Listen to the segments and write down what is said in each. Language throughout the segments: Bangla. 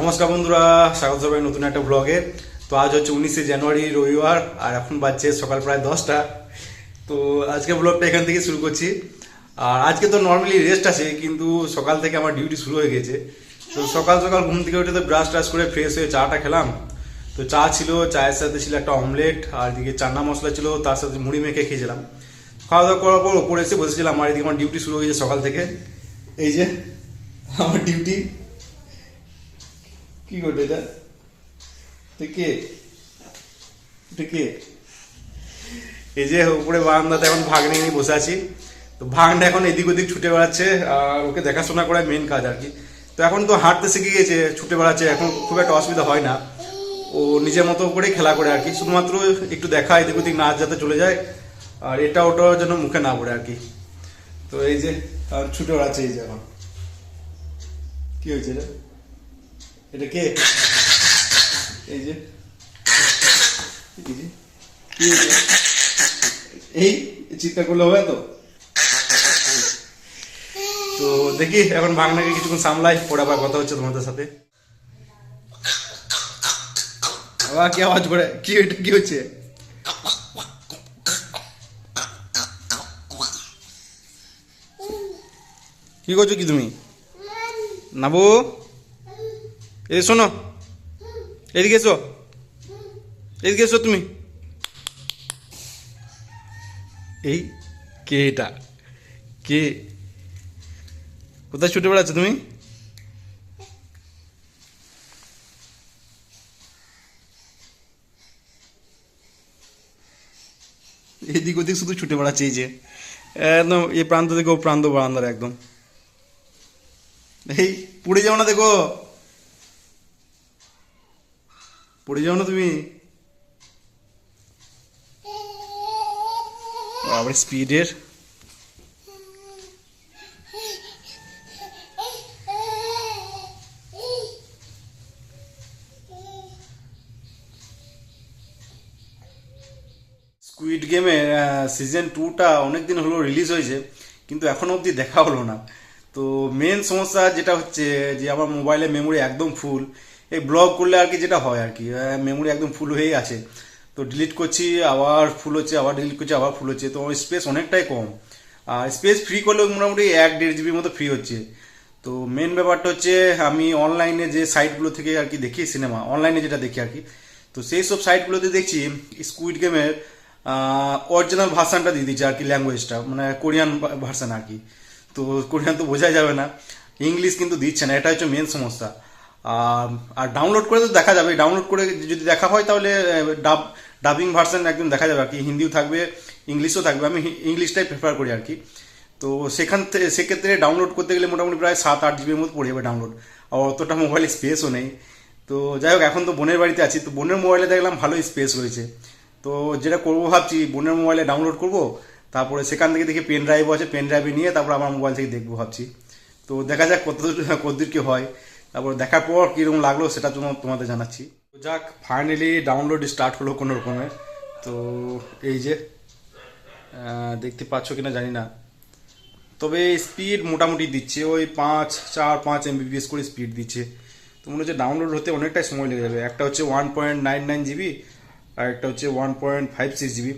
নমস্কার বন্ধুরা, স্বাগত সবাই নতুন একটা ব্লগে। তো আজ হচ্ছে 19শে জানুয়ারি, রবিবার, আর এখন বাজছে সকাল প্রায় 10টা। তো আজকে ব্লগটা এখান থেকে শুরু করছি। আর আজকে তো নর্মালি রেস্ট আছে, কিন্তু সকাল থেকে আমার ডিউটি শুরু হয়ে গেছে। তো সকাল সকাল ঘুম থেকে উঠে তো ব্রাশ টাশ করে ফ্রেশ হয়ে চাটা খেলাম। তো চা ছিল, চায়ের সাথে ছিল একটা অমলেট, আর এদিকে চান্না মশলা ছিল, তার সাথে মুড়ি মেখে খেয়েছিলাম। খাওয়া দাওয়া করার পর ওপরে এসে বসেছিলাম, আর এদিকে আমার ডিউটি শুরু হয়ে গেছে সকাল থেকে। এই যে আমার ডিউটি। কি করবে এটা? কে কে? এই যে উপরে বারান্দাতে এখন ভাগ্নে নিয়ে বসে আছি। তো ভাগ্নে এখন এদিক ওদিক ছুটে বেড়াচ্ছে, আর ওকে দেখাশোনা করাই মেন কাজ আর কি। তো এখন তো হাঁটতে শিখে গেছে, ছুটে বেড়াচ্ছে, এখন খুব একটা অসুবিধা হয় না। ও নিজের মতো করেই খেলা করে আর কি, শুধুমাত্র একটু দেখা এদিক ওদিক নাচ যাতে চলে যায়, আর এটা ওটার জন্য মুখে না পড়ে আর কি। তো এই যে আর ছুটে বেড়াচ্ছে। এই যে এখন কি হয়েছে এটা? এটা কে? এই যে এই চিৎকার করলে হবে তো? তো দেখি এখন ভাগনাকে কিছুক্ষণ সামলাই, পরে আবার কথা হচ্ছে তোমাদের সাথে। আবার কি আওয়াজ করে? কি এটা কি হচ্ছে? কি করছো কি তুমি? নাবু, এই শোনো, এদিকে এসো, এদিকে এসো তুমি। এই কে এটা? কে? কোথায় ছুটে বেড়াচ্ছ তুমি? এদিক ওদিক শুধু ছুটে বেড়াচ্ছে। এই যে একদম এই প্রান্ত থেকে ও প্রান্ত বারান্দার একদম। এই পড়ে যাও না, দেখো পড়ে যাও না তুমি। আবার স্পিডের। স্কুইড গেমের সিজন 2টা অনেকদিন হলো রিলিজ হয়েছে, কিন্তু এখনো অবধি দেখা হলো না। তো মেন সমস্যা যেটা হচ্ছে যে আমার মোবাইলে মেমোরি একদম ফুল। এই ব্লগ করলে আর কি যেটা হয় আর কি, মেমোরি একদম ফুল হয়েই আছে। তো ডিলিট করছি, আবার ফুল হচ্ছে, আবার ডিলিট করছি, আবার ফুল হচ্ছে। তো স্পেস অনেকটাই কম। আর স্পেস ফ্রি করলেও মোটামুটি 1-1.5 জিবির মতো ফ্রি হচ্ছে। তো মেন ব্যাপারটা হচ্ছে আমি অনলাইনে যে সাইটগুলো থেকে আর কি দেখি সিনেমা, অনলাইনে যেটা দেখি আর কি, তো সেই সব সাইটগুলোতে দেখছি স্কুইড গেমের অরিজিনাল ভার্সানটা দিয়ে দিচ্ছে আর কি, ল্যাঙ্গুয়েজটা মানে কোরিয়ান ভার্সান আর কি। তো কোরিয়ান তো বোঝাই যাবে না, ইংলিশ কিন্তু দিচ্ছে না, এটা হচ্ছে মেন সমস্যা। আর ডাউনলোড করে তো দেখা যাবে, ডাউনলোড করে যদি দেখা হয় তাহলে ডাবিং ভার্সান একদম দেখা যাবে আর কি, হিন্দিও থাকবে ইংলিশও থাকবে। আমি ইংলিশটাই প্রেফার করি আর কি। তো সেখান থেকে সেক্ষেত্রে ডাউনলোড করতে গেলে মোটামুটি প্রায় 7-8 জিবির মতো পড়ে যাবে ডাউনলোড, আর অতটা মোবাইলে স্পেসও নেই। তো যাই হোক, এখন তো বোনের বাড়িতে আছি, তো বোনের মোবাইলে দেখলাম ভালোই স্পেস রয়েছে। তো যেটা করবো ভাবছি, বোনের মোবাইলে ডাউনলোড করব, তারপরে সেখান থেকে দেখি পেন ড্রাইভ আছে, পেন ড্রাইভে নিয়ে তারপর আমার মোবাইল থেকে দেখবো ভাবছি। তো দেখা যাক কতদূর কি হয়, তারপর দেখার পর কীরকম লাগলো সেটা তোমাদের জানাচ্ছি। তো যাক, ফাইনালি ডাউনলোড স্টার্ট হলো কোনো রকমের। তো এই যে দেখতে পাচ্ছ কিনা জানি না, তবে স্পিড মোটামুটি দিচ্ছে, ওই 5-4-5 MBPS করে স্পিড দিচ্ছে। তো মনে হচ্ছে ডাউনলোড হতে অনেকটাই সময় লেগে যাবে। একটা হচ্ছে 1.99 জিবি, আর একটা হচ্ছে 1.56 জিবি।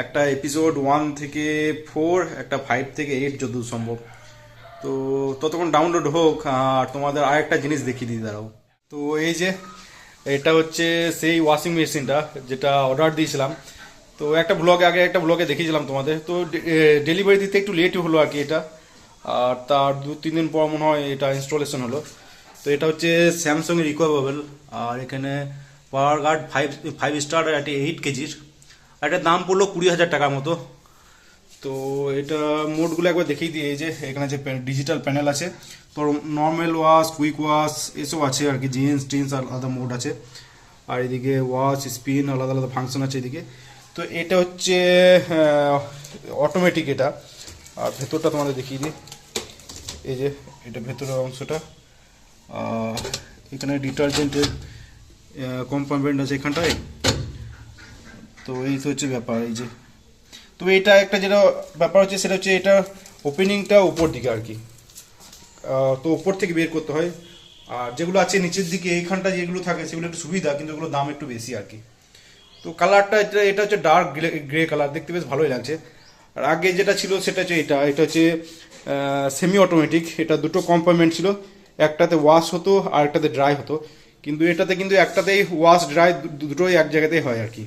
একটা এপিসোড 1 থেকে 4, একটা 5 থেকে 8 যতদূর সম্ভব। তো ততক্ষণ ডাউনলোড হোক, আর তোমাদের আরেকটা জিনিস দেখিয়ে দিই, দাঁড়াও। তো এই যে এটা হচ্ছে সেই ওয়াশিং মেশিনটা যেটা অর্ডার দিয়েছিলাম। তো একটা ব্লগে দেখিয়েছিলাম তোমাদের। তো ডেলিভারি দিতে একটু লেট হলো আর কি এটা, আর তার 2-3 দিন পর মনে হয় এটা ইনস্টলেশন হলো। তো এটা হচ্ছে স্যামসং এর রিকভারেবল, আর এখানে পাওয়ার গার্ড 5 স্টার, আর এটা 8 কেজির। আর এটার দাম পড়লো 20,000 টাকার মতো। তো এটা মোডগুলো একবার দেখিয়ে দিই। এই যে এখানে যে ডিজিটাল প্যানেল আছে, তো নর্মাল ওয়াশ, কুইক ওয়াশ এসব আছে আর কি, জিন্স টিন্স আলাদা মোড আছে, আর এদিকে ওয়াশ স্পিন আলাদা আলাদা ফাংশন আছে এদিকে। তো এটা হচ্ছে অটোমেটিক এটা। আর ভেতরটা তোমাদের দেখিয়ে দিই। এই যে এটা ভেতরের অংশটা, এখানে ডিটারজেন্টের কম্পার্টমেন্ট আছে এখানটায়। তো এই তো হচ্ছে ব্যাপার। এই যে তবে এটা একটা যেটা ব্যাপার হচ্ছে সেটা হচ্ছে এটা ওপেনিংটা উপর দিকে আর কি, তো উপর থেকে বের করতে হয়। আর যেগুলো আছে নিচের দিকে এইখানটা যেগুলো থাকে সেগুলো একটু সুবিধা, কিন্তু এগুলো দাম একটু বেশি আর কি। তো কালারটা এটা হচ্ছে ডার্ক গ্রে কালার, দেখতে বেশ ভালোই লাগছে। আর আগে যেটা ছিল সেটা হচ্ছে এটা হচ্ছে সেমি অটোমেটিক। এটা দুটো কম্পার্টমেন্ট ছিল, একটাতে ওয়াশ হতো আর একটাতে ড্রাই হতো, কিন্তু এটাতে কিন্তু একটাতেই ওয়াশ ড্রাই দুটোই এক জায়গাতেই হয় আর কি।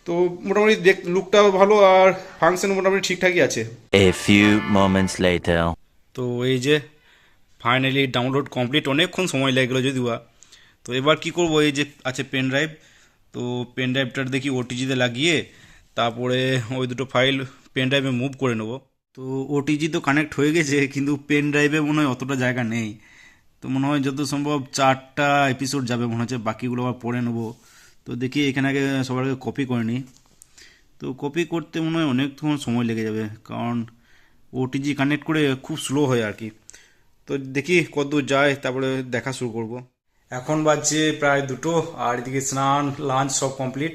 তো মোটামুটি লুকটাও ভালো আর ফাংশন মোটামুটি ঠিকঠাকই আছে। A few moments later. তো এই যে ফাইনালি ডাউনলোড কমপ্লিট, অনেকক্ষণ সময় লেগে গেলো যদিও। তো এবার কি করব, এই যে আছে পেন ড্রাইভ, তো পেন ড্রাইভটার দেখি ওটিজিতে লাগিয়ে তারপরে ওই দুটো ফাইল পেন ড্রাইভে মুভ করে নেব। তো ওটিজি তো কানেক্ট হয়ে গেছে, কিন্তু পেন ড্রাইভে মনে হয় অতটা জায়গা নেই। তো মনে হয় যত সম্ভব 4টা এপিসোড যাবে মনে হচ্ছে, বাকিগুলো আবার পড়ে নেবো। তো দেখি এখানে আগে সবার আগে কপি করে নিই। তো কপি করতে মনে হয় অনেকক্ষণ সময় লেগে যাবে, কারণ ওটিজি কানেক্ট করে খুব স্লো হয় আর কি। তো দেখি কতদূর যায়, তারপরে দেখা শুরু করব। এখন বাজছে প্রায় 2টো, আর এদিকে স্নান লাঞ্চ সব কমপ্লিট।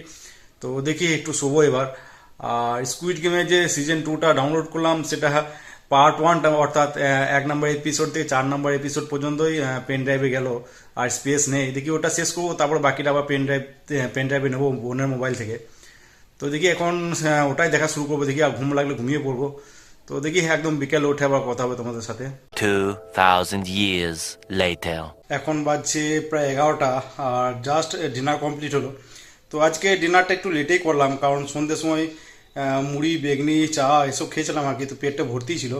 তো দেখি একটু শোবো এবার। আর স্কুইড গেমের যে সিজন 2টা ডাউনলোড করলাম, সেটা পার্ট 1টা অর্থাৎ 1 নম্বর এপিসোড থেকে 4 নম্বর এপিসোড পর্যন্তই পেন ড্রাইভে গেল, আর স্পেস নেই। দেখি ওটা শেষ করবো, তারপর বাকিটা আবার পেন ড্রাইভে নেবো বোনের মোবাইল থেকে। তো দেখি এখন ওটাই দেখা শুরু করবো, দেখি আর ঘুম লাগলে ঘুমিয়ে পড়বো। তো দেখি একদম বিকেলে উঠে আবার কথা হবে তোমাদের সাথে। 2000 years later. এখন বাজছে প্রায় 11টা, আর জাস্ট ডিনার কমপ্লিট হলো। তো আজকে ডিনারটা একটু লেটেই করলাম, কারণ সন্ধ্যের সময় মুড়ি বেগনি চা এসব খেয়েছিলাম আর কি, তো পেটটা ভর্তি ছিল।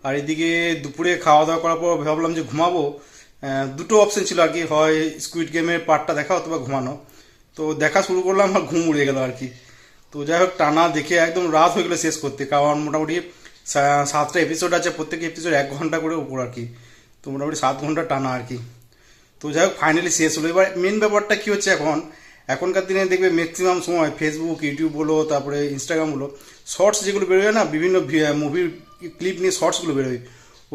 আর এদিকে দুপুরে খাওয়া দাওয়া করার পর ভাবলাম যে ঘুমাবো। দুটো অপশন ছিল আর কি, হয় স্কুইড গেমের পার্টটা দেখা অথবা ঘুমানো। তো দেখা শুরু করলাম আর ঘুম উড়ে গেল আর কি। তো যাই হোক, টানা দেখে একদম রাত হয়ে গেলো শেষ করতে, কারণ মোটামুটি 7টা এপিসোড আছে, প্রত্যেক এপিসোড 1 ঘন্টা করে উপর আর কি। তো মোটামুটি 7 ঘন্টা টানা আর কি। তো যাই হোক ফাইনালি শেষ হলো। এবার মেন ব্যাপারটা কি হচ্ছে, এখনকার দিনে দেখবে ম্যাক্সিমাম সময় ফেসবুক ইউটিউব বলো, তারপরে ইনস্টাগ্রাম বলো, শর্টস যেগুলো বেরোয় না, বিভিন্ন মুভির ক্লিপ নিয়ে শর্টসগুলো বেরোয়,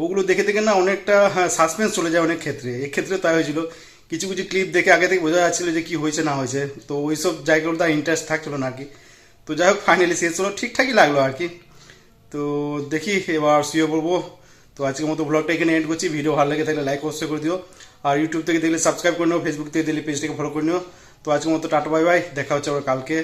ওগুলো দেখে দেখে না অনেকটা সাসপেন্স চলে যায় অনেক ক্ষেত্রে। এক্ষেত্রে তাই হয়েছিল, কিছু কিছু ক্লিপ দেখে আগে থেকে বোঝা যাচ্ছিল যে কি হয়েছে না হয়েছে। তো ওইসব জায়গাগুলো তার ইন্টারেস্ট থাকছিল না আর কি। তো যাই হোক ফাইনালি শেষ হলো, ঠিকঠাকই লাগলো আর কি। তো দেখি এবার শুয়ে পড়বো। তো আজকের মতো ব্লগটা এখানে এন্ড করছি। ভিডিও ভালো লেগে থাকলে লাইক অবশ্যই করে দিও, আর ইউটিউব থেকে দেখলে সাবস্ক্রাইব করে নিও, ফেসবুক থেকে দেখলে পেজটাকে ফলো করে নিও। তো আজকের মতো টাটা বাই বাই, দেখা হচ্ছে আবার কালকে।